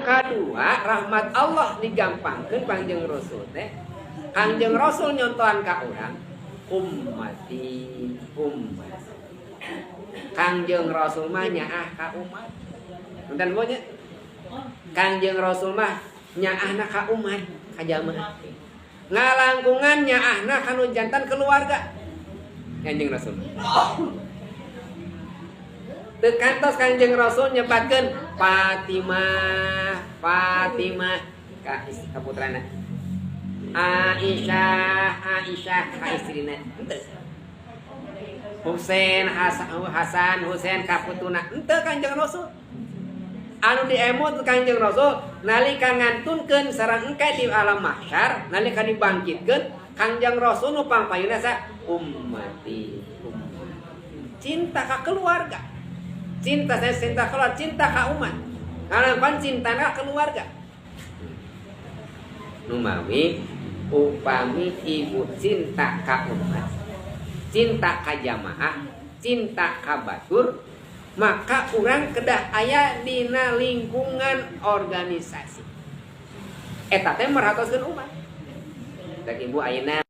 anu kadua rahmat Allah digampangkeun Kangjeng Rasul teh. Kangjeng Rasul nyontohan ka urang ummati ummat. Kangjeng Rasul mah nyaah ka umat. Punten bonya. Kangjeng Rasul mah nyaahna ka umat, ka jamaah. Ngalangkungan nyaahna kanu jantan keluarga. Kangjeng Rasul. Teu kantos Kangjeng Rasul nyebatkeun Fatimah ka putrana. Aisyah ka istrina. Henteu. Hasan Husain ka putuna. Henteu Kangjeng Rasul. Anu diemut Kangjeng Rasul nalika ngantunkeun sareng engke di alam mahsyar, nalika dibangkitkeun Kangjeng Rasul nu pangpayuna sa ummati. Cinta ka keluarga. Cinta keluarga, cinta ka umat. Karena pan cintana keluarga. Numawi upami ibu cinta ka umat, cinta ka jamaah, cinta ka batur, maka urang kedah aya dina lingkungan organisasi. Eta teh merhatoskeun umat. Dak ibu ayeuna